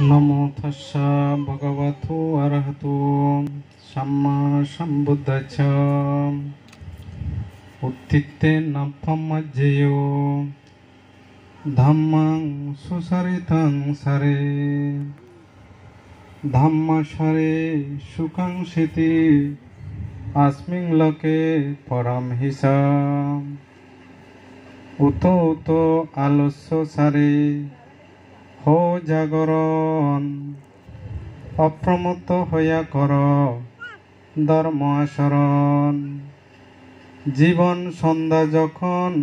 नमो तस्सा भगवतो अरहतो सम्मा सम्बुद्धस्स उत्थिते नपमज्जयो धम्मं सुसरितं सरे धम्मसरे सुखं सिति अस्मिन् लोके परम हिसा उतो उतो आलस्य सारे हो जागरण अप्रमत्त हया कर धर्म आचरण जीवन सन्ध्या जखन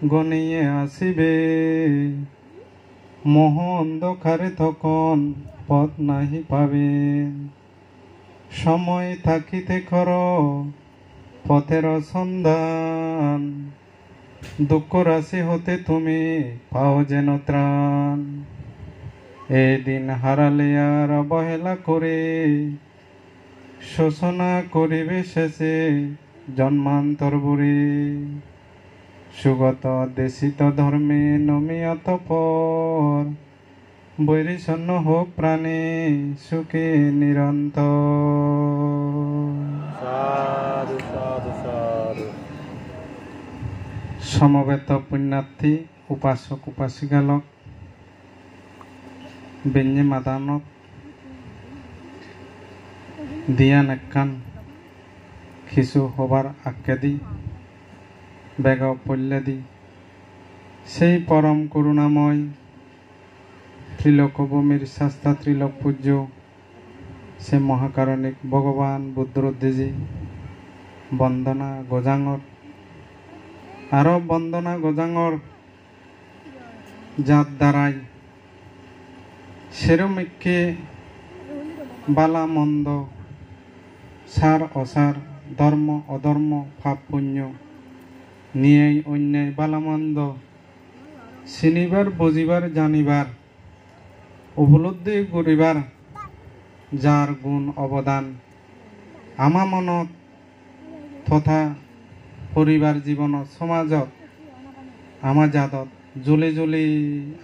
गनिये आसिबे मोह अंधकारे तखन पथ नाहि पाबे समय थाकिते कर पथेर सन्धान दुःख राशि होते तुमी पाओ जेन त्राण एदिन हाराले आर अवहेला करे शोषणा करिबे शेषे जन्मान्तर बुरे सुगत देशित धर्मे नमियत पर बैरिशन्न होक प्राणे सुखे निरन्तर साधु साधु साधु समवेत पुण्यार्थी उपासक उपासिकालक बेन्ये मादानक दियान एक्कान खिसु हबार आक्केदी बेग पल्लेदी सेई परम करुणामय त्रिलोकभूमिर शास्ता त्रिलोक पूज्य से महाकारुणिक भगवान बुद्धरुद्रजी बंदना गजांगर आरो बंदना गजांगर जात दाराय सेरमिक्के बाला मंद सार असार धर्म अधर्म पाप पुण्य न्याय अन्याय बाला मंद चिनिबार बुझिबार जानिबार उपलब्धि करिबार जार गुण अवदान आमा मनत तथा परिवार जीवन समाजत आमाजादत जुली जुली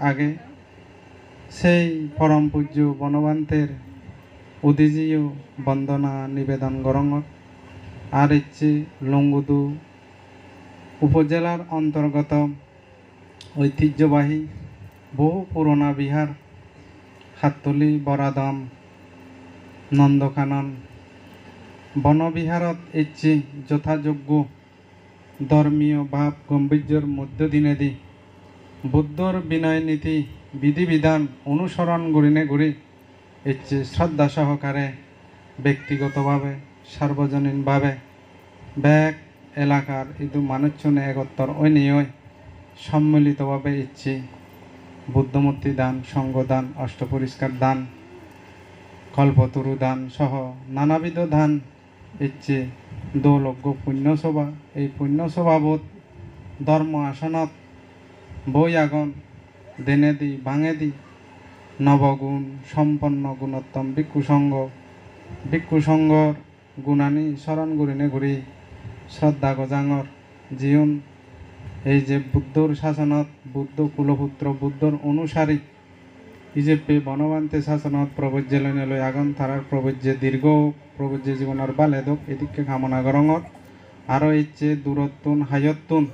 आगे सेई परम पूज्य बनबान्तेर उदिजियो बंदना निवेदन गरंगत आर इच्छे लंगुदु उपजेलार अंतर्गत ऐतिह्यबाही बहु पुराना बिहार हाततली बरादाम नंदकानन बनबिहारत इच्छे यथायोग्य धर्मीय भाव गम्भीर्यर मध्य दिनेदी बुद्धर विनय नीति विधि विधान अनुसरण करिने घुरी इच्छे श्रद्धा सहकारे व्यक्तिगतभावे सार्वजनिकभावे बैग एलाकार इदु मानुषजने एकत्तर अन्यय सम्मिलितभावे इच्छे बुद्धमूर्ति दान संघ दान अष्टपरिष्कार दान कल्पतरु दान सह नानाविध दान इच्छे दौलज्ञ पुण्यसभा এই পুণ্যসভাবোধ ধর্ম আসনত বই আগন দেনেদি ভাঙেদি নবগুণ সম্পন্ন গুণোত্তম ভিক্ষু সংঘর গুণানি স্মরণ করিনে ঘুরি শ্রদ্ধা গজাঙর জীবন এই যে বুদ্ধর শাসনত বুদ্ধ কুলপুত্র বুদ্ধর অনুসারী ইজেপে বনবান্তে শাসনত প্রবজ্যে লইনে লই আগন তারার প্রবজ্যে দীর্ঘ প্রবজ্যে জীবনের বালেদক এদিকে কামনা গরঙত আরও ইচ্ছে দূরত্বন হায়ত্তুন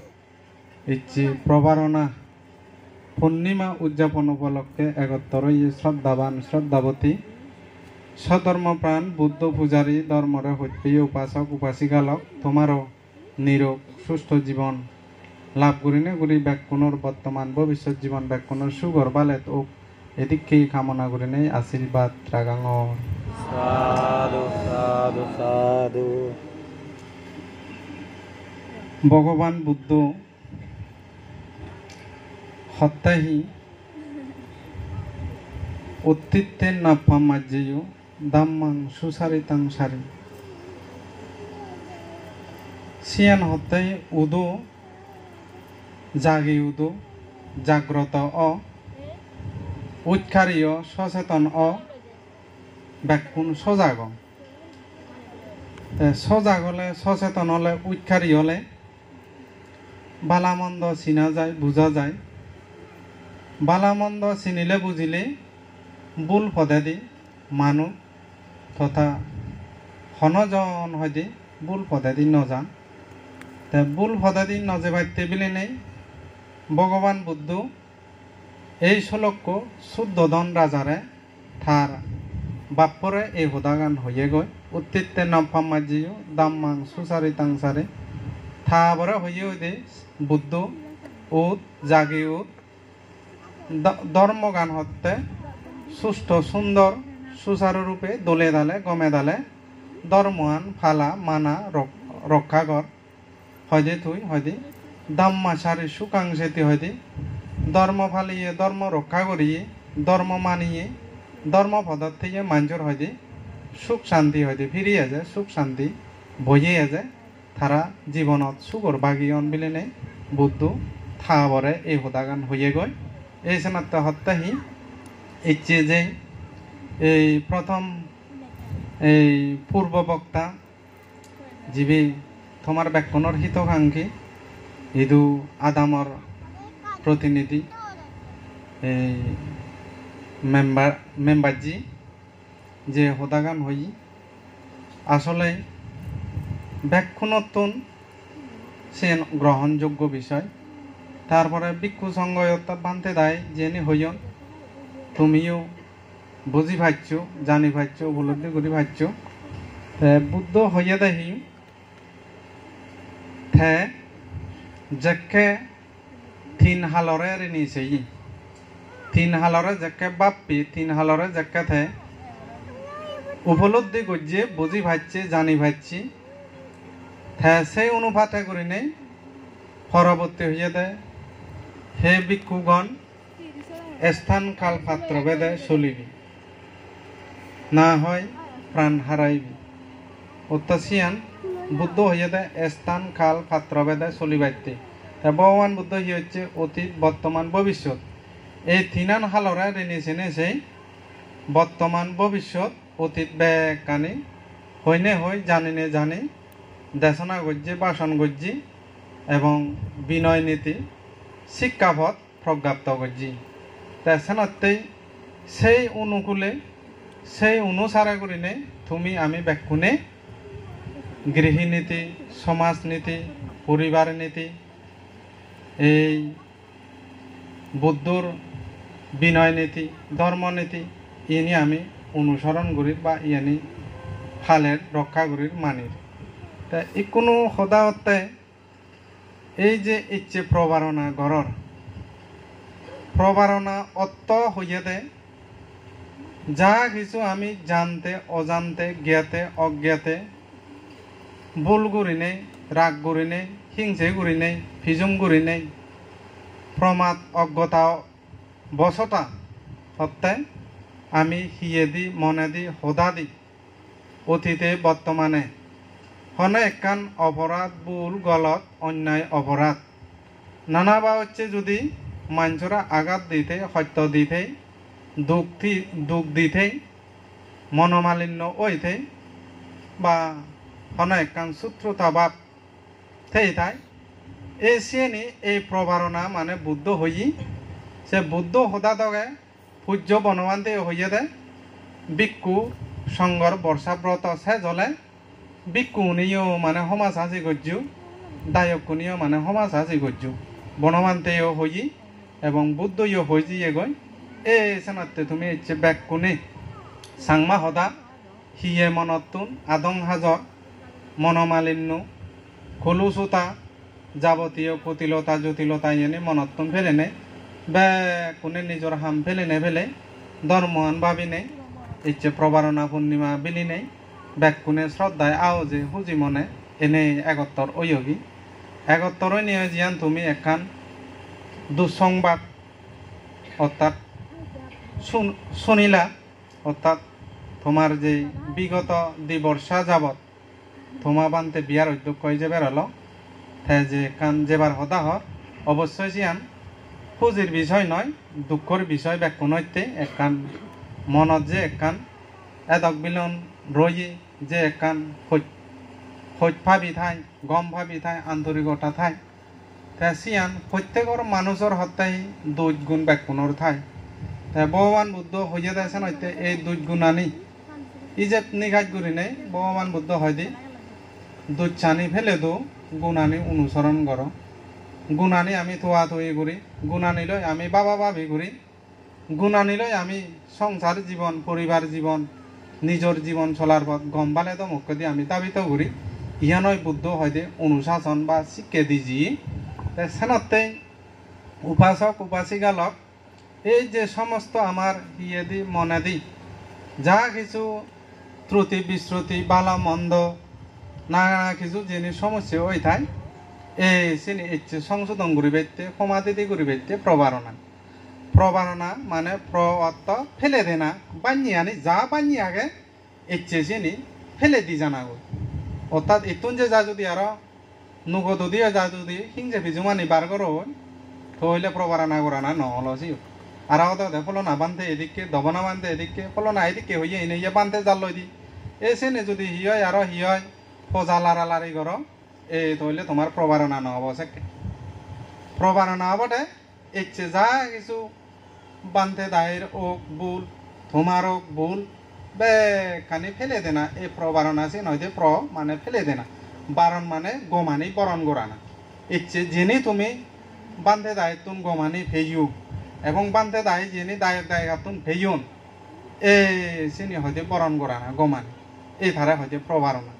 ইচ্ছে প্রবারণা পূর্ণিমা উদযাপন উপলক্ষে একত্তর শ্রদ্ধাবান শ্রদ্ধাবতী সধর্মপ্রাণ বুদ্ধ পূজারী ধর্মরে সত্যি উপাসক উপাসিকালক তোমারও নিরোগ সুস্থ জীবন লাভ করিনে করি ব্যাকুণর বর্তমান ভবিষ্যৎ জীবন ব্যাকুণর সুগর বালেত ও এদিকেই কামনা করিনে আশীর্বাদ রাগাঙ साधु साधु साधु भगवान बुद्ध हत्याही उत्थिते नपमज्जयो धम्मं सुसरितं सारे सियान हत्याही उदो जागे उदो जाग्रत अ उत्कारिय सचेतन अ ব্যাকুণ সজাগ সজাগ হলে সচেতন হলে উৎকারী হলে বালামন্দ চিনা যায় বুঝা যায় বালামন্দ চিনিলে বুঝিলে বুল পদেদি মানুষ তথা হনজন হয়দি বুল পদেদি নজান তে বুল পদেদি নজেবাইতে বিলে নেই ভগবান বুদ্ধ এই শ্লোক 14জন রাজারে থার বাপ্পরে এই হুদাগান হয়ে গই উত্তিতে নফাম মাজিও দাম্মাং সুসারি তাংসারে থাবরে হয়ে দে বুদ্ধ উদ জাগি উদ ধর্মগান হতে সুষ্ঠ সুন্দর সুচারু রূপে দোলে দালে গমে দালে ধর্মান ফালা মানা রক্ষাগর হয়দে তুই হয়দি দাম্মা সারি সুকাংশেতি হয়দি ধর্ম ফালিয়ে ধর্ম রক্ষা করিয়ে ধর্ম মানিয়ে ধর্ম পদার্থে মানুষের হয়দি সুখ শান্তি হয়দি ফিরিয়ে যায় সুখ শান্তি বইয়ে যায় তারা জীবনত সুখর বাগিয়ন বিলে নেই বুদ্ধ থাবরে এই হুদাগান হয়ে গয় এই সেনাত্ম হত্যাহি ইচ্ছে যে এই প্রথম এই পূর্ব বক্তা জীবী তোমার ব্যাকরণের হিতকাঙ্ক্ষী ইদু আদামর প্রতিনিধি এই মেম্বারজি যে হুদাগান হই আসলে ব্যাখ্যানতুন সে গ্রহণযোগ্য বিষয় তারপরে ভিক্ষু সংঘয়তা বানতে দেয় জেনে হইয়ন তুমিও বুঝি ভাবছ জানি ভাবছ উপলব্ধি করি ভাবছ বুদ্ধ হইয়া দেখি থে যাকে 3 হালরে নিছে ই 3 হালরে যাকে বাপ্পি 3 হালরে যাকে থে উপলব্ধি করছে বুঝি ভাবছে জানি ভাবছি থে সেই অনুপাতে করি নেই পরবর্তী হইয়া দেয় হে ভিক্ষুগণ স্থান কাল পাত্র বেদে চলিবি না হয় প্রাণ হারাইবি অত্যাসিয়ান বুদ্ধ হইয়া দেয় স্থান কাল পাত্র বেদে চলিবাইতে ভগবান বুদ্ধ হি হচ্ছে অতীত বর্তমান ভবিষ্যৎ এই 3 হালরে রেনিছে সেই বর্তমান ভবিষ্যৎ অতীত বেকানি হইনে হই জানিনে জানি দেশনা গজ্জি বাসন গজ্জি এবং বিনয় নীতি শিক্ষাপথ প্রজ্ঞাপ্ত গজ্জি দেশনাতেই সেই অনুকূলে সেই অনুসারে করিনে তুমি আমি ব্যাকুনে গৃহীনীতি সমাজনীতি পরিবার নীতি এই বুদ্ধর বিনয় নীতি ধর্মনীতি ইনি আমি অনুসরণ করি বা ইয়ানি ফালের রক্ষা করির মানির তা ই কোনো সদায়তে এই যে ইচ্ছে প্রবারণা ঘরর প্রবারণা অত্ত হইয়ে দে যা কিছু আমি জানতে অজান্তে জ্ঞাতে অজ্ঞাতে ভুল করি নেই রাগ করি নেই হিংসে করি নেই ফিজুম করি নেই প্রমাদ অজ্ঞতা বসতা সত্ত্বে আমি হিয়ে দি মনে দি সদা দি অতীতে বর্তমানে হনে একখান অপরাধ ভুল গলত অন্যায় অপরাধ নানাবা হচ্ছে যদি মানুষরা আঘাত দিতে সত্য দিতে দুঃখ দিতে মনোমালিন্য ওইতে বা হনে একখান শত্রুতা ভাব থেই তাই এই শ্রেণী এই প্রবারণা মানে বুদ্ধ হই সে বুদ্ধ সদা দগে পূজ্য বনবান্তে হইয়ে দে ভিক্ষু সংঘর বর্ষাব্রত সে জলে ভিক্ষুনিও মানে সমাজ সাজি গজ্জু দায়কুনিও মানে সমাজ সাজি গজ্জু বনবান্তেও হই এবং বুদ্ধইও হই যিয়ে গই এই সেনাতে তুমি ইচ্ছে ব্যাকুনি সাংমা সদা হিয়ে মনতুন আদং হাজর মনোমালিন্য খলুচুতা যাবতীয় কুটিলতা জটিলতা এনে মনতুন ফেলে নে ব্যাকুনে নিজের হাম ফেলে নে ফেলে ধর্মহান ভাবি নে ইচ্ছে প্রবারণা পূর্ণিমা বিলি নেই ব্যাকুনে শ্রদ্ধায় আও যে হুজি মনে এনে একত্তর ওয়গী একত্তর নিয়ে জিয়ান তুমি একখান দুঃসংবাদ অর্থাৎ শুনিলা অর্থাৎ তোমার যে বিগত 2 বর্ষা যাবত তোমা বানতে বিয়ার উদ্যোগ কই যে বেরোলো যে কান যেবার হতা হর অবশ্যই জিয়ান খুঁজির বিষয় নয় দুঃখর বিষয় ব্যাকুন হইতে একখান মনত যে একখান এদক বিলন রয়ে যে একখান খোঁজ ভাবি থাই গম ভাবি থাই আন্তরিকতা থাই তা সিয়ান প্রত্যেকর মানুষের হত্যাই 2 গুণ ব্যাকুণর থাই ভগবান বুদ্ধ হইয়া দেছেন হইতে এই দুই গুণানি ইজেত নিঘাত গুরি নেই ভগবান বুদ্ধ হয় দি দুধ চানি ফেলে দো গুণানি অনুসরণ করো গুণানি আমি থোয়া থুই করি গুণানি লই আমি বাবা ভাবি করি গুণানি লই আমি সংসার জীবন পরিবার জীবন নিজের জীবন চলার পথ গম পালে তো মুখ্য দিয়ে আমি দাবিত করি ইহানয় বুদ্ধ হয়তো অনুশাসন বা শিক্ষা দিজি সেনতে উপাসক উপাসিকালক এই যে সমস্ত আমার ইয়ে দি মনে দি যা কিছু ত্রুটি বিশ্রুতি বালা মন্দ নানা কিছু জিনিস সমস্যা হয়ে থাকে এই চিনি ইচ্ছে সংশোধন করি বেতে সমাধি করি বেতে প্রবারণা প্রবারণা মানে অর্থ ফেলে দে না বানিয়ে আনি যা বানিয়ে আগে ইচ্ছে চিনি ফেলে দি জানা গো অর্থাৎ ইতুন যে যা যদি আরো নুগদ দিয়ে যা যদি হিংসে ফিজুমানি বার করো হইলে প্রবারণা করা না নহলসি আর ফলো না বান্ধে এদিকে দবনা বান্ধে এদিকে ফলো না এদিকে হইয়ে এনে ইয়ে বান্ধে জাল লই দি এই চেনে যদি হি হয় আরো হি হয় ফজা লাড়ালাড়ি করো এই তাহলে তোমার প্রবারণা নহব চাকে প্রবারণা হবটে ইচ্ছে যা কিছু বান্ধে দায়ের ওক বুল তোমার ওক বুল বেখানি ফেলে দে না এই প্রবারণা আছে নয় প্র মানে ফেলে দে না বারণ মানে গোমানি বরণ করা না ইচ্ছে যিনি তুমি বান্ধে দায়ের তুন গোমানি ফেইউ এবং বান্ধে দায় যিনি দায়ের দায়গা তুন ফেইউন এই চিনি হয়তো বরণ করা না গোমানি এই ধারা হয়তো প্রবারণা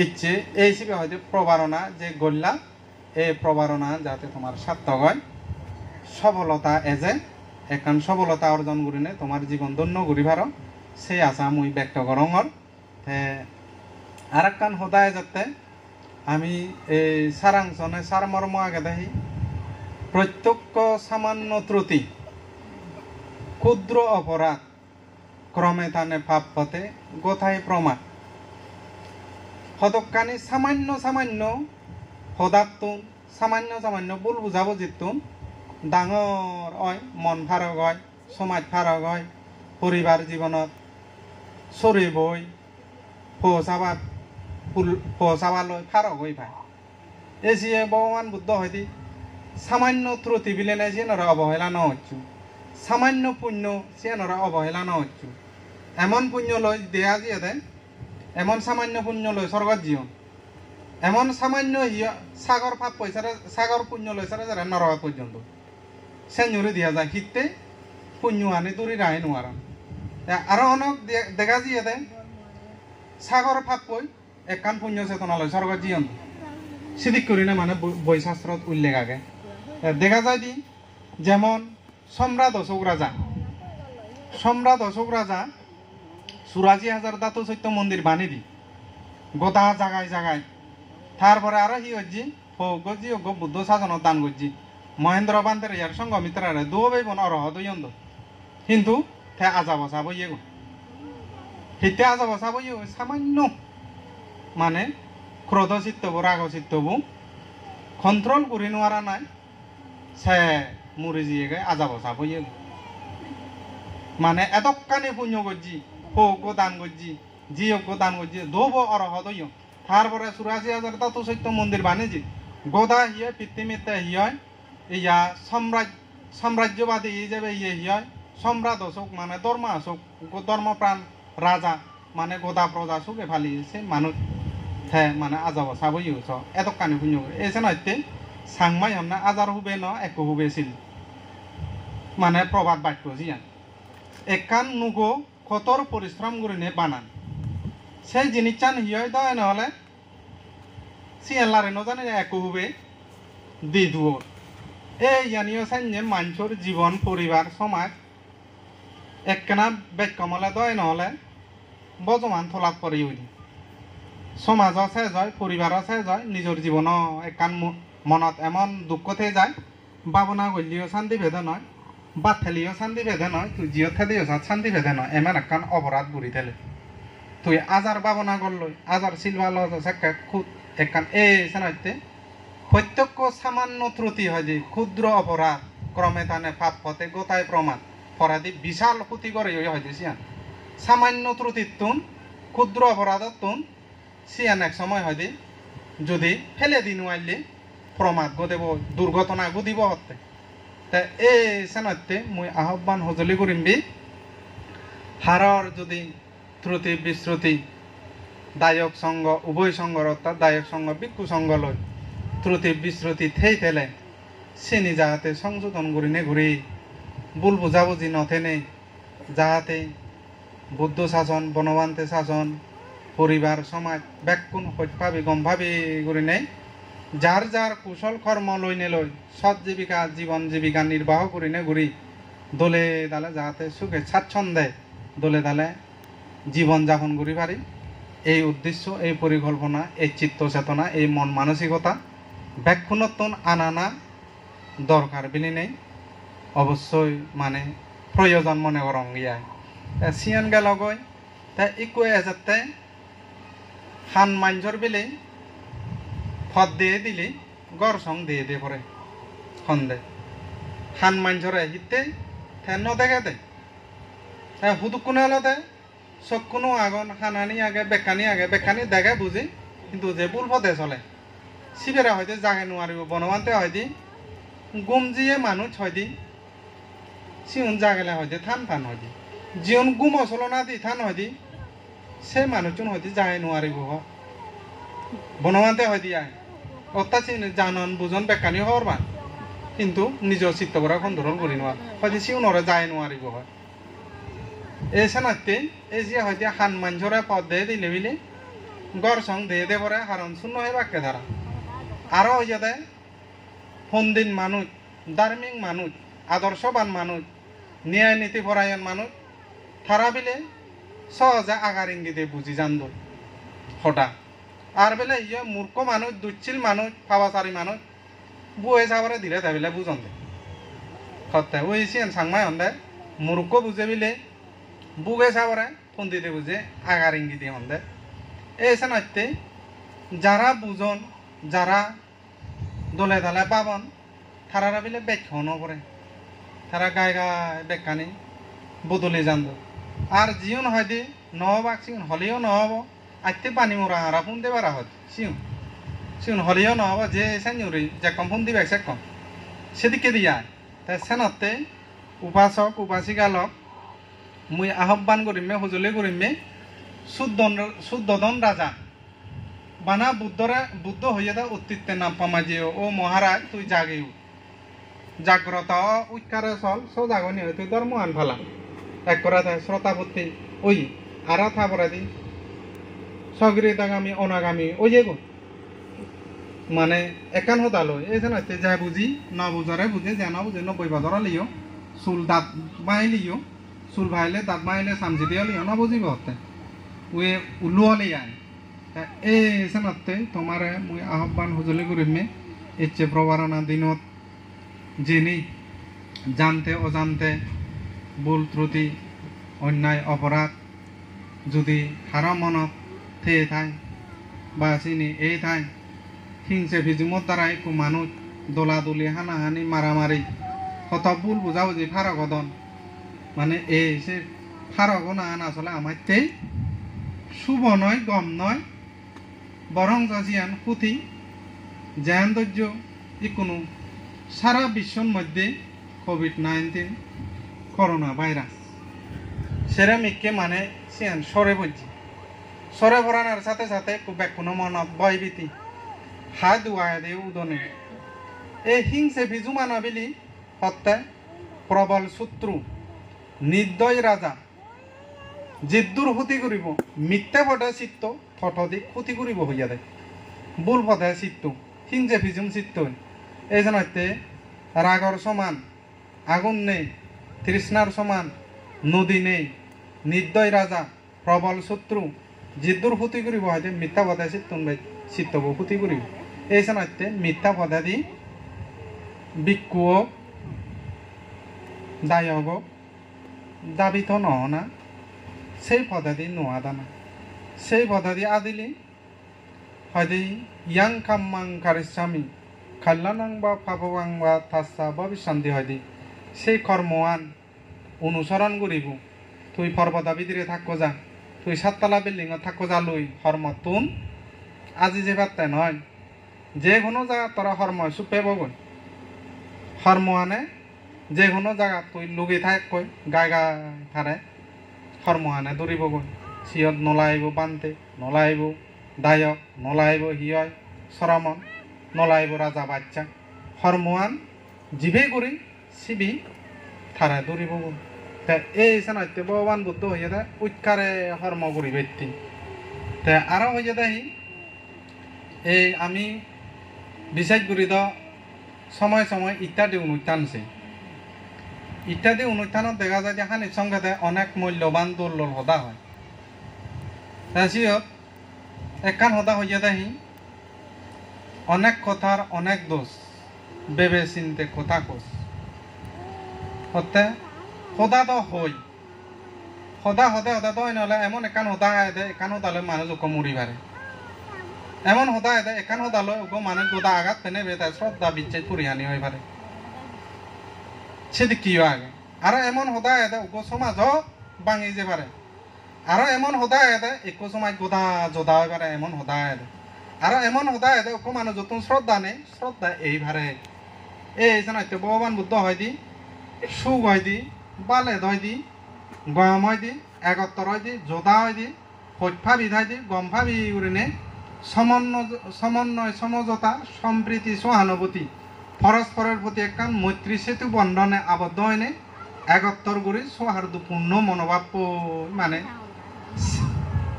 ইচ্ছে এই হিসেবে হয়তো প্রবারণা যে গল্লা এই প্রবারণা যাতে তোমার সার্থক হয় সফলতা এজে একান সফলতা অর্জন করিনে তোমার জীবন ধন্য করি ভার সেই আশা মুই ব্যক্ত করঙর আর একখান সদায় যাতে আমি এই সারাংশনে সারমর্ম আগে দেখি প্রত্যক্ষ সামান্য ত্রুটি ক্ষুদ্র অপরাধ ক্রমে তানে পাপ পথে গোথায় প্রমাণ সদকানি সামান্য সামান্য সদাতুন সামান্য সামান্য ভুল বুঝাবুজিতুন ডাঙর হয় মন ফারক হয় সমাজ ফারক হয় পরিবার জীবনত চৰি বই পচাবালৈ ফারক হয়ে পায় এই যে ভগবান বুদ্ধ হয়তো সামান্য ত্রুটি বিলে নাই যে নরা অবহেলা ন হচ্ছু সামান্য পুণ্য সে নরা অবহেলা ন হচ্ছু এমন পুণ্য লয় দেয়া দিয়ে দেয় এমন সামান্য পুণ্য লয় স্বর্গত জীবন এমন সামান্য সাগর পাপ পয়সারে সাগর পুণ্য লয় সারা যারা নরক পর্যন্ত সে নড়ে দিয়া যায় শীতে পুণ্য আনি দূরে রায় নোয়ার আরো অনেক দেখা দিয়ে দেয় সাগর পাপ পই একান পুণ্য চেতনা লয় স্বর্গত জীবন সিদিক করি না মানে বৈশাস্ত্রত উল্লেখ আগে দেখা যায় দি যেমন সম্রাট অশোক রাজা ৮৪,০০০ দাতু চৈত্য মন্দির বানি দি গোটা জাগায় জাগায় তারপরে আরো হি হচ্ছি হজি বুদ্ধ শাসনত দান করছি মহেন্দ্র বান্তের ইয়ার সঙ্গ মিত্রারে দু ভাই বোন অরহ দইন্দ কিন্তু তে আজা বসা বইয়ে গো হিতে আজা বসা বইয়ে সামান্য মানে ক্রোধ চিত্তবু রাগ চিত্তবু কন্ট্রোল করি নোয়ারা নাই সে মুড়ি জিয়ে গে আজা বসা বইয়ে মানে এতকানি পুণ্য করছি হোক দান করছি জিওক দান করছি দোব অরহ দইয় তারপরে ৮৪,০০০ তত সত্য মন্দির বানিয়েছি গোদা হিয়ে পৃথিবীতে হিয় ইয়া সাম্রাজ্যবাদী এই যাবে ইয়ে হিয় সম্রাট অশোক মানে ধর্ম অশোক ধর্মপ্রাণ রাজা মানে গোদা প্রজা সুখে ফালিয়েছে মানুষ হ্যাঁ মানে আজাব সাবই উঠ এত কানি পুণ্য করে এসে নয়তে সাংমাই হমনা আজার হুবে ন এক হুবেছিল মানে প্রবাদ বাক্য জিয়ান একান নুগো কতর পরিশ্রম করে নে বানান সেই জিনিস চান হিয় দয় নহলে সিয়ালারে নজানে এক হুবে দি দুয়োর এই জানিও চাই যে মানুষের জীবন পরিবার সমাজ একখানা বেকমলে দয় নহলে বজমান থলাত পরি হইলি সমাজ শেষ হয় পরিবার শেষ হয় নিজের জীবন একান মনত এমন দুঃখ থেকে যায় ভাবনা করলিও শান্তি ভেদে নয় বা ঠেলিও শান্তি ভেদে নয় তুই জিও ঠেলিও শান্তি ভেদে নয় এমন একখান অপরাধ ঘুরি ঠেলে তুই আজার ভাবনা করলই আজার শিলবা লকে খুদ একখান এই সেনাইতে প্রত্যক্ষ সামান্য ত্রুটি হয় যে ক্ষুদ্র অপরাধ ক্রমে তানে পাপ পথে গোতায় প্রমাণ পরাধী বিশাল ক্ষতি করে হয় যে সিয়ান সামান্য ত্রুটির তুন ক্ষুদ্র অপরাধের তুন সিয়ান এক সময় হয় যদি ফেলে দিন আইলে প্রমাদ গদেব দুর্ঘটনা গুদিব হতে তা এই চেনতে মই আহ্বান সজুলি কৰিম বি হাৰৰ যদি ত্ৰুটি বিশ্ৰুতি দায়ক সংঘ উভয় সংঘৰ অৰ্থাৎ দায়ক সংঘ ভিক্ষু সংঘলৈ ত্ৰুটি বিশ্ৰুতি থেই থেলে চিনি যাহাতে সংশোধন করিনে ঘুরি ভুল বুঝাবুঝি নথেনে যাহাতে বুদ্ধ শাসন বনবান্তে শাসন পরিবার সমাজ ব্যাকুণ সৎভাবি গম্ভাবি করিনে যার যার কুশল কর্ম লইনে লই সৎ জীবিকা জীবন জীবিকা নির্বাহ করিনে ঘুরি দলে দালে যাহাতে সুখে স্বাচ্ছন্দ্যে দলে দালে জীবন যাপন করি পারি এই উদ্দেশ্য এই পরিকল্পনা এই চিত্ত চেতনা এই মন মানসিকতা ব্যাকুণত্বন আনানা দরকার বিলি নেই অবশ্যই মানে প্রয়োজন মনে করং ইয়ায় সিয়ান গেল গই তা ইকুয়ে যাতে হান মাঞ্জর বিলে ফদ দিয়ে দিলি গড় সং দিয়ে দিয়ে পরে খন্দে হান মাঞ্জরে হিতে থেন দেখে দে হুদুকুনে হলো দে চকুনো আগন হানানি আগে বেকানি দেখে বুঝি কিন্তু যে ভুল পথে চলে শিবেরা হয়তো জাগে নোৱাৰিব বনবান্তে হয়দি গুমজিয়ে মানুষ হয়দি সিউন জাগেলে হয়দি থান হয়দি জিয়ন গুম অচলনা দি থান হয়দি সে মানুষজন হয়দি জাগে নোৱাৰিব বনবান্তে হয়দি আয় অর্থাৎ জানন বুজন বেকানি হওয়ার বা কিন্তু নিজের চিত্তবরা কন্ট্রোল করি নোয়ার হয়তো সিউনরে যায় নোৱাৰিব হয় এই সেনাতে এই যে হয়তো হান মাঞ্জরে পদ দিয়ে দিলে বিলে গড় সং দিয়ে দে পরে হারণ শূন্য হয়ে বাক্যে ধারা আরো হয়ে যায় ফন্দিন মানুষ ধার্মিক মানুষ আদর্শবান মানুষ ন্যায় নীতি পরায়ণ মানুষ তারা বিলে সহজে আগার ইঙ্গিতে বুঝি জানদ হঠাৎ আর বেলে ইয়ে মূর্খ মানুষ দুচ্ছিল মানুষ পাবাচারী মানুষ বয়ে যাবারে দিলে তাবিলে বুঝন দে সত্য ওই সিয়ান সাংমাই হন দে মূর্খ বুঝে বিলে বুগে যাবারে ফন্দিতে বুঝে আগার ইঙ্গিতে হন দে এই সেনাতে যারা বুঝন যারা দলে দালে পাবন তারা বিলে ব্যাখ্যা নকরে তারা গায়ে গায়ে বেকানি বদলে জানদ আর জিওন হয়দি নহবাক সিউন হলেও নহব আইতে পানি মোরা হারা ফোন দেবার হয় সিউন হলেও নহব যে সেনুরি যে কম ফোন দিবে সে কম সেদিকে দিয়া তাই সেনতে উপাসক উপাসিকালক মুই আহ্বান করিমে সজুলি করিমে শুদ্ধদন রাজা বানা বুদ্ধ হইয়া দা উত্তিতে নাম পামাজিও ও মহারাজ তুই জাগিও জাগ্রত উৎকারে চল সব জাগনি হয় তুই ধর্ম আন ভালা এক করা যায় শ্রোতাপত্তি ওই আরা থাপরা দি সগৃতাগামী অনাগামী ওই যে গো মানে একান হতালো এই যে নাচতে যা বুঝি না বুঝারে বুঝে যা না বুঝে 90 বাজার লিও চুল দাঁত বাই লিও চুল ভাইলে দাঁত বাইলে সামজি দিয়ে লিও না বুঝিব হতে ওই উলুয়ালি আয় এই সেনাতে তোমারে মুই আহ্বান সজুলি করিমে ইচ্ছে প্রবারণা দিনত যিনি জানতে অজান্তে ভুল ত্রুটি অন্যায় অপরাধ যদি হার মনত থেয়ে থায় বা চিনি এই থায় হিংসে ভিজুমত দ্বারা একটু মানুষ দোলাদুলি হানাহানি মারামারি কত ভুল বুঝাবুঝি ফারকদন মানে এই সে ফারক না আসলে আমার তেই শুভ নয় গম নয় বরং জিয়ান পুঁথি জ্ঞান ধৈর্য কোনো সারা বিশ্বর মধ্যে কোভিড-19 করোনা ভাইরাস সেরামিককে মানে সিয়ান সরে পড়ছি সরে পড়ানোর সাথে সাথে খুব কোনো মন ভয়ভীতি হাত ধোয়া দিয়ে উদনে এই হিংসে ভিজু মানাবিলি হত্যা প্রবল শত্রু নির্দয় রাজা জিদ্দুর ক্ষতি করিব মিথ্যা ফটে চিত্ত ফটদি ক্ষতি করিব হইয়া দেয় ভুল ফটে চিত্ত হিংসে ভিজুম চিত্ত এই জনতে রাগর সমান আগুন নেই তৃষ্ণার সমান নদী নেই নির্দয় রাজা প্রবল শত্রু জিদ্দুর ক্ষতি করিব হয়তো মিথ্যা ফটে চিত্তব ক্ষতি করিব এই জনতে মিথ্যা ফটে দি বিক্ষু দায়গ দাবিত নহনা সেই পদ্ধতি নোয়া দানা সেই পদ্ধতি আদিলি হয়তো ইয়াং কাম্মাং কারিস্বামী কল্যাণাং বা পাপবাং বা তাস্তা ভবিষ্যন্তি হয়তো সেই কর্ময়ান অনুসরণ করিব তুই পর্বতা ভিতরে থাকো যা তুই 7 তলা বিল্ডিংত থাকো যা লই হরমতুন আজি যে বার্তা নয় যে কোনো জায়গা তোরা হরময় সুপে বগন হরময়ানে যে কোনো জায়গাত কৈ লুগি থাক কৈ গাই গাই থাৰে হৰমোহানে দৌৰিব গৈ চিঞত নলাইব বান্তে নলাইব দায়ক নলাইব হিয় চৰমন নলাইব ৰাজা বাচ্চা হৰমোহান জিভে কৰি চিবি থাৰে দৌৰিব গৈ তে এই চানাইতে ভগৱান বুদ্ধ হৈ যায় উৎকাৰে হৰ্ম কৰি ব্যক্তি তে আৰু হৈ যায় এই আমি বিচাৰ কৰি দ সময় সময় ইত্যাদি অনুষ্ঠানছে ইত্যাদি অনুষ্ঠানত দেখা যায় যে হানির সঙ্গে অনেক মূল্যবান দুর্লভ সদা হয় সিয়ত একখান সদা হইয়া দেখি অনেক কথার অনেক দোষ বেবে চিন্তে কথা কোষ হতে সদা তো হই সদা সদা সদা তো নহলে এমন একান সদা দে একান সদালে মানুষ উক মরি পারে এমন সদা দে একান সদালৈ উক মানুষ গোদা আঘাত পেনে বেতায় শ্রদ্ধা বিচ্ছেদ পরিহানি হয়ে পারে সেটি কি আগে আর এমন সদায় এতে উপ সমাজ ভাঙি যে পারে আর এমন সদায় এতে একো সমাজ গোদা যোদা হয়ে পারে এমন সদায় এতে আর এমন সদায় এতে উপ মানুষ যতন শ্রদ্ধা নেই শ্রদ্ধা এই ভারে এই জানাইতে ভগবান বুদ্ধ হয় দি সুখ হয় দি বালে হয় দি গম হয় দি একত্তর হয় দি যোদা হয় দি সৈফাবি হয় দি গম্ফাবি উড়িনে সমন্বয় সমঝোতা সম্প্রীতি সহানুভূতি পরস্পরের প্রতি একখান মৈত্রী সেতু বন্ধনে আবদ্ধ হয়নি একত্তর করে সৌহার্দ্যপূর্ণ মনোভাব মানে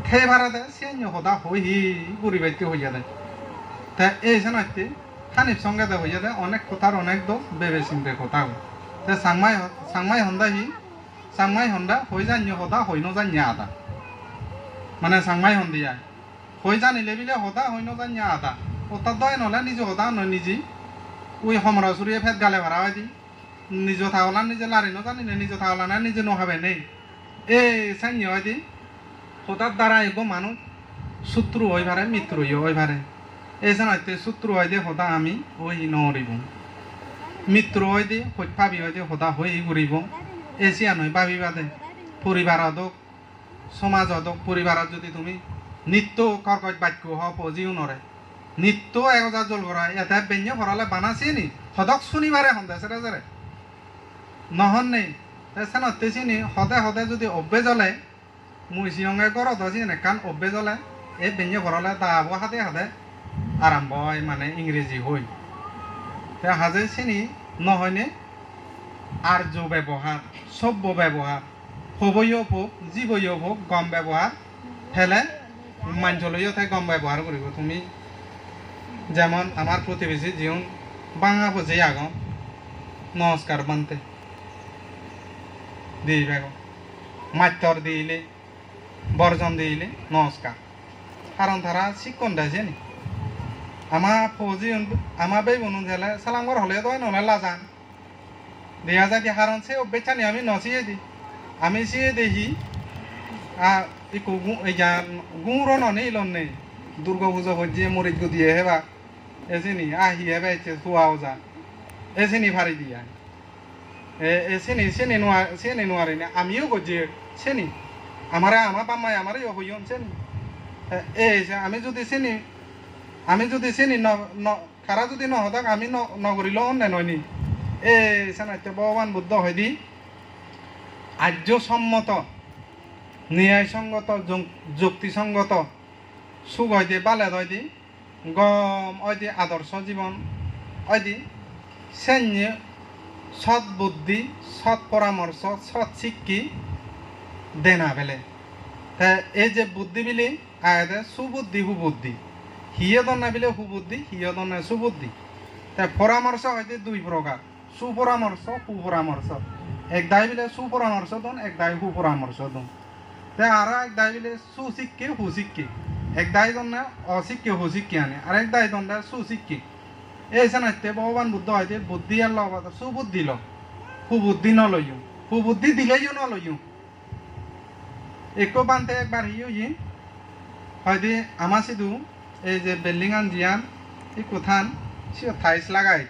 সেই ভাড়াতে সে সদা হই গুড়ি বাইতে হইয়া দেয় তা এই জানাইতে খানির সঙ্গে হইয়া দেয় অনেক কথার অনেক দোষ বেবে চিন্তে কথা তা সাংমাই হন্দা হই জানি সদা হইন জানি আদা মানে সাংমাই হন্দিয়া হই জানিলে বিলে সদা হইন জানি আদা ওটার দয় নলে নিজে সদা নয় নিজে ওই সমরা চুরিয়ে ফেট গালে ভাড়া হয় দি নিজ থাকলা নিজে লারি নানি নিজ থাকলা না নিজে নহাবে নেই এই চাই হয় দি হঠাৎ দ্বারা এগো মানুষ শত্রু হয়ে পারে মিত্র হয়ে পারে এই জানাইতে শত্রু হয় দি সদা আমি ওই নরিব মিত্র হয় দি ভাবি হয় দি সদা হই ঘুরিব এসিয়া নয় ভাবি বাদে পরিবারত হোক সমাজত হোক পরিবারত যদি তুমি নিত্য কর্কট বাক্য হব জিও নরে নিত্য এগজা জল করা এটা বেঞ্জ ভরালে বানাছি নি সদক শুনিবারে সন্দেহ সেরে নহন নেই সেনতেছি নি সদে সদে যদি অব্বে জ্বলে মুই সিয়ঙে গরত আছি কান অব্বে জ্বলে এই বেঞ্জ ভরালে দাব হাতে হাতে আরম্ভ হয় মানে ইংরেজি হই হাজে চিনি নহয়নে আর্য ব্যবহার সভ্য ব্যবহার হবইও ভোগ জীবইও ভোগ গম ব্যবহার ফেলে মাঞ্চলইও তাই গম ব্যবহার করিব তুমি যেমন আমার প্রতিবেশী জীবন বাঙা বুঝে আগ নমস্কার বানতে দিই বেগ মাত্তর দিলে বর্জন দিলে নমস্কার কারণ তারা শিক্ষণ দেয় নি আমার ফৌজি আমার বে বনু জেলে সালামগর হলে তো নলে লাজান দেয়া যায় কারণ সে অভ্যেচ্ছানি আমি নচিয়ে দি আমি সিয়ে দেখি গুঁড় নেই লন নেই দুর্গা পুজো হচ্ছে মরিচ গো দিয়ে হেবা এসিনি আহি হেবা শুয়াও যা এসিনি ভারি দিয়া চেনি নোৱাৰি না আমিও গজি চেনি আমার বাম্মাই আমারই হইন চেনি এই আমি যদি চেনি খারা যদি নহতাক আমি নগরিল অন্যায় নয়নি এই চেনাইতে ভগবান বুদ্ধ হয় দি আর্যসম্মত ন্যায়সঙ্গত যুক্তিসঙ্গত সুখ হয় দি বালে হয় দি গম হয় দি আদর্শ জীবন হয় দি সৈন্য সৎ বুদ্ধি সৎ পরামর্শ সৎ শিক্ষি দেনা বেলে এই যে বুদ্ধি বিলি আয়াতে সুবুদ্ধি হুবুদ্ধি হিয়ে দন্না বিলে হুবুদ্ধি হিয়ে দন্না সুবুদ্ধি পরামর্শ হয়তো দুই প্রকার সুপরামর্শ কুপরামর্শ এক দায় বিলে সুপরামর্শ দন এক দায় কুপরামর্শ দন আর এক দায় বিলে সুশিক্ষে হুশিক্ষে এক দায় দন্না অশিক্ষে হুশিক্ষে আনে আর এক দায় দন্ডা সুশিক্ষে এই জানাইতে ভগবান বুদ্ধ হয়তো বুদ্ধি আর লগত সুবুদ্ধি ল সুবুদ্ধি নলইও সুবুদ্ধি দিলেইও নলইও একো বানতে একবার হিও হয়তো আমার শুধু এই যে বিল্ডিং আন জিয়ান এই কোথান সে থাইস লাগাই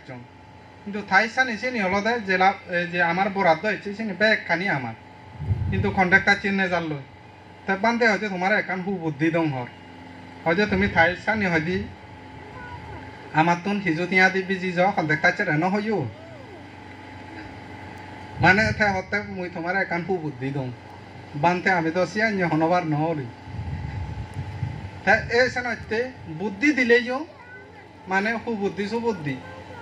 কিন্তু থাইস সানি সে হলদে জেলা যে আমার বরাদ্দ হয়েছে সে ব্যাগ খানি আমার কিন্তু কন্ট্রাক্টার চিনে জানলো তা বানতে হয়তো তোমার একান সুবুদ্ধি দং হয়তো তুমি থাইস সানি হয়তো আমার তুন হিজুতিয়া দিবি যি যাও কন্ট্রাক্টার চেরানো হইও মানে থে হতে মই তোমার একান বুদ্ধি দম বানতে আমি তো সিয়ান হনবার নহরি এই সানতে বুদ্ধি দিলেইও মানে সুবুদ্ধি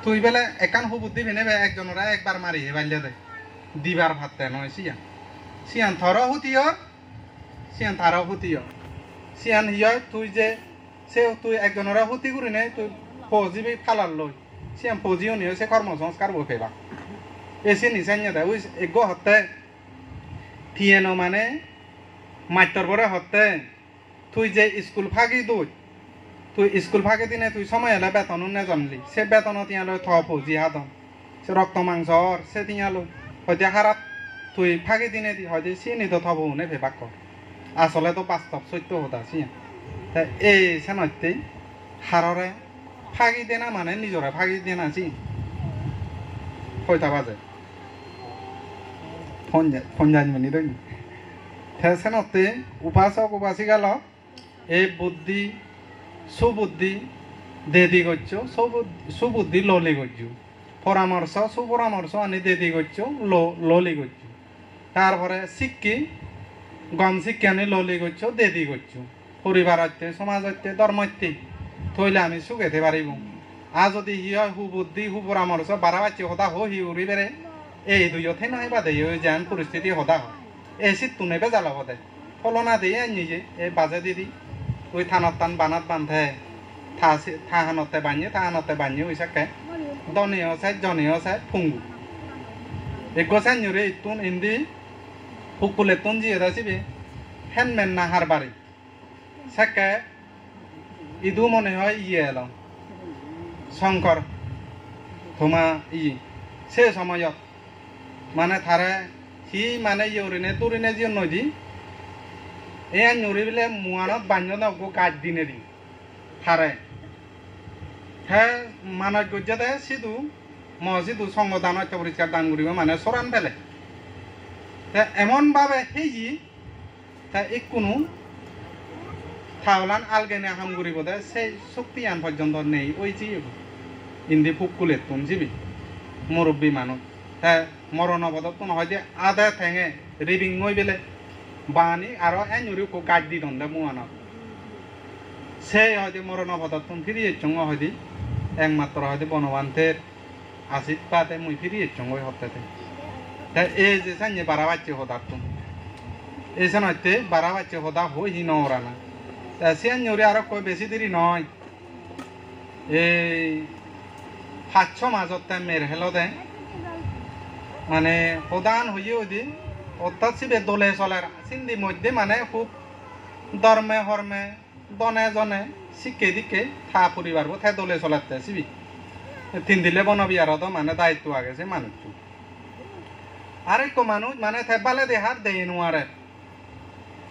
তুই বেলা একান সুবুদ্ধি ভেনে একজনরা একবার মারি বাল্যা দেয় দিবার ভাতে নয় সিয়ান থর হুতিয় সিয়ান থার হুতিয় সিয়ান হিয় তুই যে সে তুই একজনরা হুতি করি নে তুই ফৌজি ফালার লই সিয়ান ফৌজিও নিয়ে সে কর্মসংস্কার বফেবা এসে নিচাইয়া দেয় ওই এগ হতে থিয়েনো মানে মাইতর পরে হতে তুই যে স্কুল ফাঁকি তুই স্কুল ফাঁকি দিনে তুই সময় এলে বেতন নে জনলি সে বেতন তিয়ালৈ থ ফৌজি হাতন সে রক্ত মাংসর সে তিয়ালৈ হয়তো হারাত তুই ফাঁকি দিনে দি হয়তো সে নিত থব নে ভেবাক কর আসলে তো বাস্তব সত্য হতা সিয়া এই সেনতে হাররে ফাঁকি দেনা মানে নিজরে ফাঁকি দেনা সি কয়টা বাজে ফোন জানবেনি দেখ সেনতে উপাসক উপাসিকাল এই বুদ্ধি সুবুদ্ধি দেদি করছ সুবুদ্ধি ললি করছ পরামর্শ সুপরামর্শ আনি দেদি করছ ললি করছ তারপরে শিক্ষি গম শিক্ষা আনি ললি করছ দেদি করছ পরিবার হইতে সমাজ হইতে ধর্ম হইতে থইলে আমি সুখেতে পারিব আর যদি হি হয় সুবুদ্ধি সুপরামর্শ বারা বাচ্চা হতা হি উড়ি বেড়ে এই দুইতে নয় বাদে যেন পরিস্থিতি হতা হয় এই শীত তুনে বেজাল হতে ফলনা দিয়ে নিজে এই বাজে দিদি ওই থানত টান বানাত বান্ধে থাহানতে বানিয়ে ওই সাকে দনীয় সাইড জনীয় সাইড ফুঙ্গু এগো সাইড নুরে ইতুন ইন্দি হুকুলে তুন জিয়ে দাসিবে হ্যান্ডম্যান না হার বাড়ি সাকে ইদু মনে হয় এলাম শঙ্কর থমা সে সময়ত মানে থারে হি মানে ইউরিনে তুরিনে যে নদী এই নুরি বলে মুয়ানত বান্য নগো গাছ দিনে দি থারে হ্যাঁ মানব গজ্জাতে সিধু মসজিদু সংগদান পরিষ্কার দান করিব মানে সরান ফেলে এমন ভাবে সেই এই কোনো থাওলান আলগেনে হাম করিব দে সেই শক্তি আন পর্যন্ত নেই ওই যে ইন্দি ফুকুলে তুন জিবি মুরব্বী মানুষ হ্যাঁ মরণ অবদত হয়তো আধা ঠেঙে রিবিং মই বেলে বানি আর এনুরিকে গাছ দি দন্দে মুয়ানত সে হয়তো মরণ অবদত ফিরিয়ে চঙ্গ হয়তো একমাত্র হয়তো বনবান্তের আসিত পাতে মুই ফিরিয়ে চঙ্গ হতে এই যে সাইনে বারা বাচ্চে হদার তুম এই সাইতে বারা বাচ্চে হদা হই হি নরা না সে এনুরি আর কই বেশি দেরি নয় এই 500 মাজত মের হেলো দে মানে প্রধান হইয়ে ওদি অর্থাৎ শিবে দলে চলার সিন্ধি মধ্যে মানে খুব ধর্মে হর্মে দনে জনে শিখে দিকে থা পরিবার থে দলে চলাতে শিবি তিন দিলে বনবিয়ারত মানে দায়িত্ব আগেছে মানুষ আরেক মানুষ মানে থে বালে দেহার দেয় নোয়ারে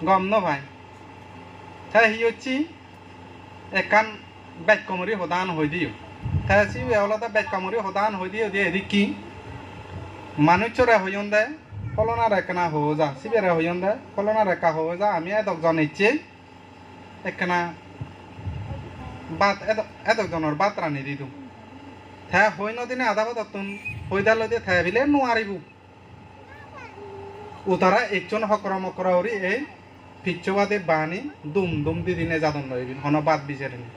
গম ন ভাই থে হি হচ্ছি একান ব্যাকমরি হদান হই দিও থে শিবে হলতা ব্যাকমরি হদান হই দিও দিয়ে এদিক কি মানুষরা হইন দে ফলনা রেখনা হো যা সিবেরে হইন দে ফলনা রেখা হো যা আমি এতজন ইচ্ছে একখানা বাত এতজনের বাত রানি দিদু থে হই নদিনে আধা বাত তুন হইদাল দিয়ে থে বিলে নোয়ারিবু উতারা একজন হকরা মকরা হরি এই পিচ্ছবাদে বানি দুম দুম দিদিনে যাদন লইবিন হন বাদ বিচারিনি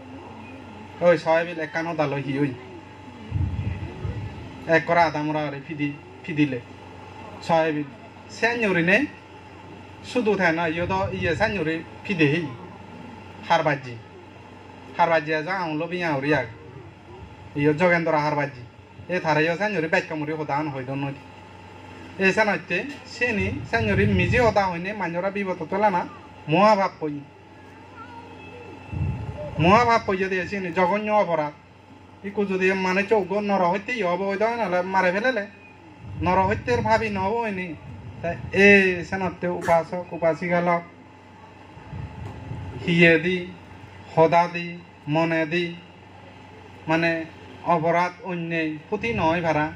ওই সবাই একানো দাল হি ওই এক করা আধা মরা হরি ফিদিলে সয়াবিন সেঞ্জুরিনে শুধু থাকে না ইয়ে তো ইয়ে সেঞ্জুরি ফিদেহি হারবাজি যা আউলো বিয়া হরি আগ ইয়ে যোগেন্দ্র হারবাজি এ থারে ইয়ে সেঞ্জুরি ব্যাকমুরি হদান হইদ নদী এই সানতে সেনি সেঞ্জুরি মিজি হদা হইনে মানুষরা বিপদ তোলা না মহাভাব পই যদি সেনি জঘন্য অপরাধ ইকু যদি মানে চৌক নর হইতে হব হইতে নাহলে মারে ফেলেলে নরহত্যের ভাবি নহবইনি এই সেনতে উপাসক উপাসিকালক হিয়ে দি হদা দি মনে দি মানে অপরাধ অন্যায় ক্ষতি নয় ভাড়া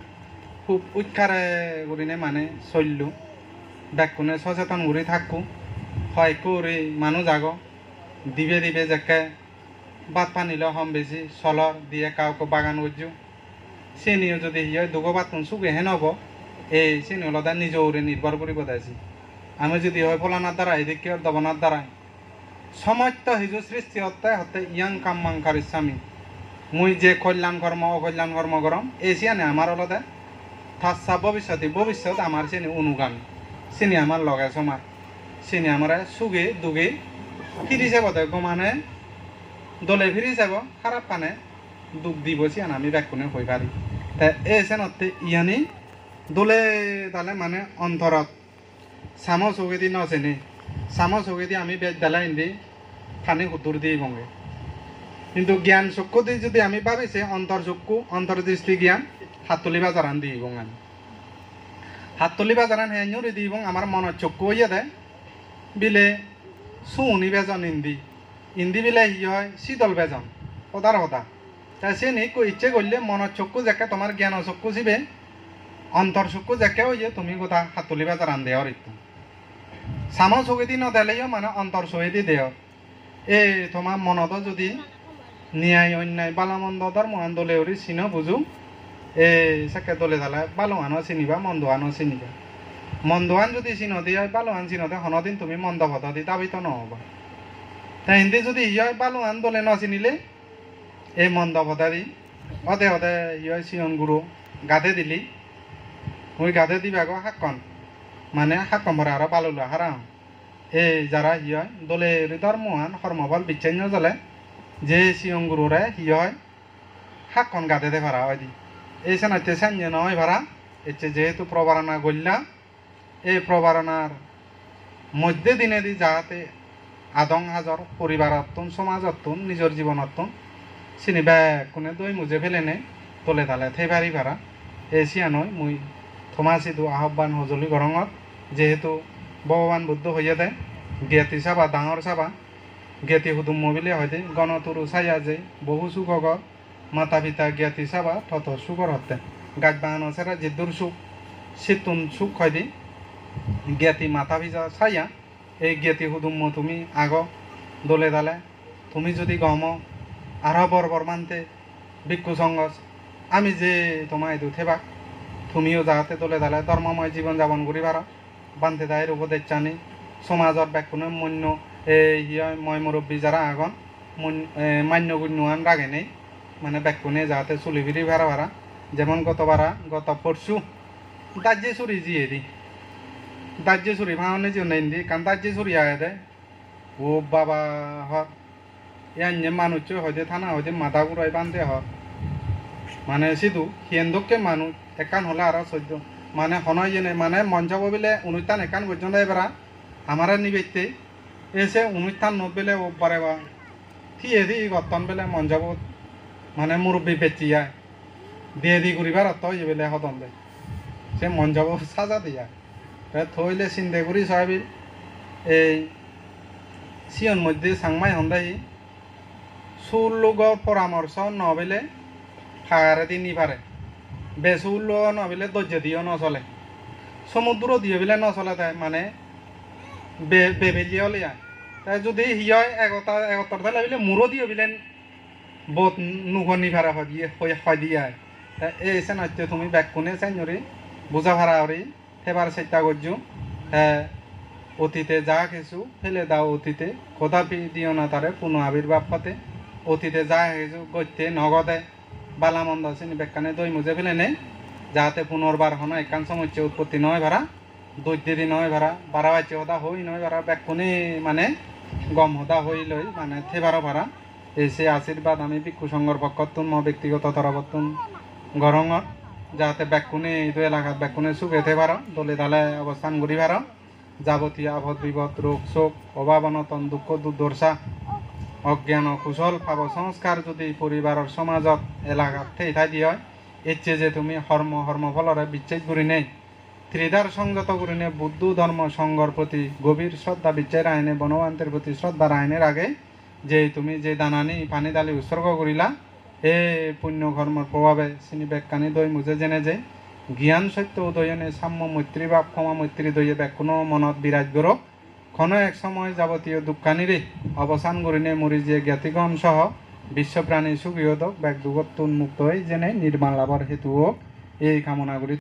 খুব উৎখারে করিনে মানে চললু ব্যাকুনে সচেতন করে থাকু হয় করে মানুষ আগ দিবে যাকে বাত পানিল হম বেশি সলর দিয়ে কাউকে বাগান উজ্জু সে নিয়ে যদি হিয় দুগো বাতন সুগে হেন হব এই চিনি হলদা নিজরে নির্ভর করি বদাইছি আমি যদি হয় ফলানার দ্বারাই দেখি দবনার দ্বারাই সমস্ত হিজু সৃষ্টি হতে হতে ইয়াং কাম্মাং কারিস্বামী মুই যে কল্যাণ কর্ম অকল্যাণ কর্ম করম এই চিয়ানে আমার হলদে থাসা ভবিষ্যৎ আমার চিনি অনুগান চিনি আমার লগে সমার চিনি আমার সুগে দুগে ফিরি যাব মানে দলে ফিরি যাব খারাপ পানে দুঃখ দিব চিয়ান আমি ব্যাকুনে হই পারি তা এই চেনতে ইয়ানি দলে তালে মানে অন্তরত সামো চৌকেদি নচেনি সামো চৌকেদি আমি বেদালা ইন্দি থানি সুদূর দিয়ে বঙ্গে কিন্তু জ্ঞান চক্ষু দি যদি আমি ভাবিছে অন্তর্চক্ষু অন্তর্দৃষ্টি জ্ঞান হাতলি বাজারান দিয়ে বং আমি হাতলি বাজারান হেঁড়ি দিয়ে বং আমার মনের চক্ষু হইয়া দেয় বিলে সুনি বেজন ইন্দি বিলে ই হয় শীতল বেজন সদার সদা তাই সে নি ইচ্ছে করলে মনের চক্ষু যাকে তোমার জ্ঞান চক্ষু চিবে অন্তর চক্ষু যাকে হইয়ে তুমি গোটা হাতলি বাজারান দেওয়ার ইত্যু সামো চৌকেদি নদেলেও মানে অন্তর চৌকেদি দেয় এই তোমার মনত যদি ন্যায় অন্যায় বালামন্দ ধর্ম আন্দোলেউরি চিনো বুঝু এই চাকে দলে দালে বালুয়ানো চিনিবা মন্দুয়ানো চিনিবা মন্দুয়ান যদি চিনো দিয়ে বালুয়ান চিনোতে হনদিন তুমি মন্দ পদ্ধতি দাবিত নহবা তাই হিন্দি যদি ইয় বালুয়ান দলে নচিনিলে এই মন্দ পদ্ধতি অদে অদে ইয় চিয়ন গুরু গাধে দিলি মই গাধে দিবাগো হাকন মানে হাকন ভরা আর বালুলা হারা এই যারা ইয় দলে ধর্মহান কর্মবল বিচ্ছিন্ন জলে যে চিয়ন গুরুরে ইয় হাকন গাধে দে ভাড়া হয় দি এই সেনাতে সাঞ্জে নয় ভাড়া এতে যেহেতু প্রবারণা গল্লা এই প্রবারণার মধ্যে দিনে দি যাতে আদং হাজর পরিবারতন সমাজতন নিজের জীবনতন চিনি কোনে দই মুজে ফেলে নে তলে তালে থেবারি ভাড়া এই চিয়ানই মুই থমাচিদু আহ্বান সজলি গরঙত যেহেতু ভগবান বুদ্ধ হইয়া দেয় জ্ঞাতি চাবা ডাঙর চাবা জ্ঞাতি সুদুম মবিলে হয়তো গণতুরু চাইয়া যে বহু সুখক মাতা পিতা জ্ঞাতি চাবা থত সুখর হতে গাছ বাগানো ছাড়া জিদ্দুর সুখ শীতুন সুখ হয় দি জ্ঞাতি মাথা পিতা চাইয়া এই জ্ঞাতি সুদুম্ম তুমি আগ দলে দালে তুমি যদি গম আরো বরবর মানতে ভিক্ষু সঙ্গস আমি যে তোমায় দু থেবা তুমিও যাতে দলে দালে ধর্মময় জীবন যাপন করি পারো বান্ধে দায়ের উপদেশ জানি সমাজত ব্যাকুনে মন্য এই ময় মুরব্বী যারা আগন মান্য গুণ্যান রাগে নেই মানে ব্যাকুনে যাতে চুলি ফিরি ভাড়া ভাড়া যেমন গত পরশু দাজ্যে চুরি জিয়ে দি দাজ্যে চুরি ভাঙনে যে নেই দি কারণ দাজ্যে চুরি আগে দেয় ও বাবা হর ইয়ান্য মানুষ হয়তো থানা হয়তো মাথা ঘুরাই বান্ধে হর মানে সিধু হিন্দুকে মানুষ একান হলে আর চোদ্দ মানে হনয় জেনে মানে মঞ্চ বলে অনুষ্ঠান একান পর্যন্ত এবার আমার নিবেতে এসে অনুষ্ঠান নবেলে ওবারে বা থিয়ে দি গতন বেলে মঞ্চব মানে মুরব্বী বেচিয়া দিয়ে দি ঘুরিবার অত ইয়ে বেলে হতন দে সে মঞ্চব সাজা দিয়া থইলে চিন্তা করি সাহাবি এই সিয়ন মধ্যে সাংমাই হন্দাই চুল লোগর পরামর্শ নবেলে ফাগারে দি নিপারে বেচুল নবেলে ধৈর্য দিও নচলে সমুদ্র দিয়ে বেলে নচলে তাই মানে বেবেলিয়া লিয়া তাই যদি হিয় এগতার তাহলে বলে মুরো দিয়ে বিলেন বহুত নুঘনি ভাড়া হয় দিয়া তাই এই চেনাইতে তুমি ব্যাগ কোনে চাইনরি বুঝা ভাড়া হরি সেবার চেষ্টা করছো হ্যাঁ অতীতে যা কিছু ফেলে দাও অতীতে কদাপি দিও না তারে পুনঃ আবির্ভাব পাতে অতীতে যা কিছু গত্যে নগদে বালামন্দ চিনি বেকানে দই মুজে ফেলে নেই যাতে পুনর্বার হন একান সমস্যা উৎপত্তি নয় ভাড়া দৈদ্যেরি নয় ভাড়া বারা বাচ্চা হতা হই নয় ভাড়া ব্যাকুনি মানে গম হতা হই লই মানে থেবারও ভাড়া এসে আশীর্বাদ আমি ভিক্ষু সংঘর পক্ষতুন ম ব্যক্তিগত তরফতুন গরঙত যাতে ব্যাকুনি দু এলাকাত ব্যাকুনি সুখে থেবারো দলে দালে অবস্থান করি ভাড়া যাবতীয় আভদ বিপদ রোগ শোক অভাব অনটন দুঃখ দুর্দশা অজ্ঞান কুশল ভাব সংস্কার যদি পরিবারের সমাজত এলাকাত ঠাই দিয়ে হয় ইচ্ছে যে তুমি হর্মফলরে বিচ্ছেদ করি নেই ত্রিধার সংযত করি নে বুদ্ধ ধর্ম সংঘর প্রতি গভীর শ্রদ্ধা বিচ্ছেদ আইনে বনবান্তের প্রতি শ্রদ্ধার আইনের আগে যে তুমি যে দানানি পানি দালি উৎসর্গ করিলা এ পুণ্য কর্মর প্রভাবে চিনি ব্যাখ্যানি দই মুজে জেনে যে জ্ঞান সত্য উদয়নে সাম্য মৈত্রী বা ক্ষমা মৈত্রী দইয়ে ব্যাকুনো মনত বিরাজ করো ক্ষণ এক সময় যাবতীয় দুঃখানিরে অবসান করিনে মরি যে জ্ঞাতিগণ সহ বিশ্বপ্রাণী সুখী হতক ব্যাগ দুগত্ব উন্মুক্ত হয়ে জেনে নির্মাণ লাভর হেতু এই কামনা করি।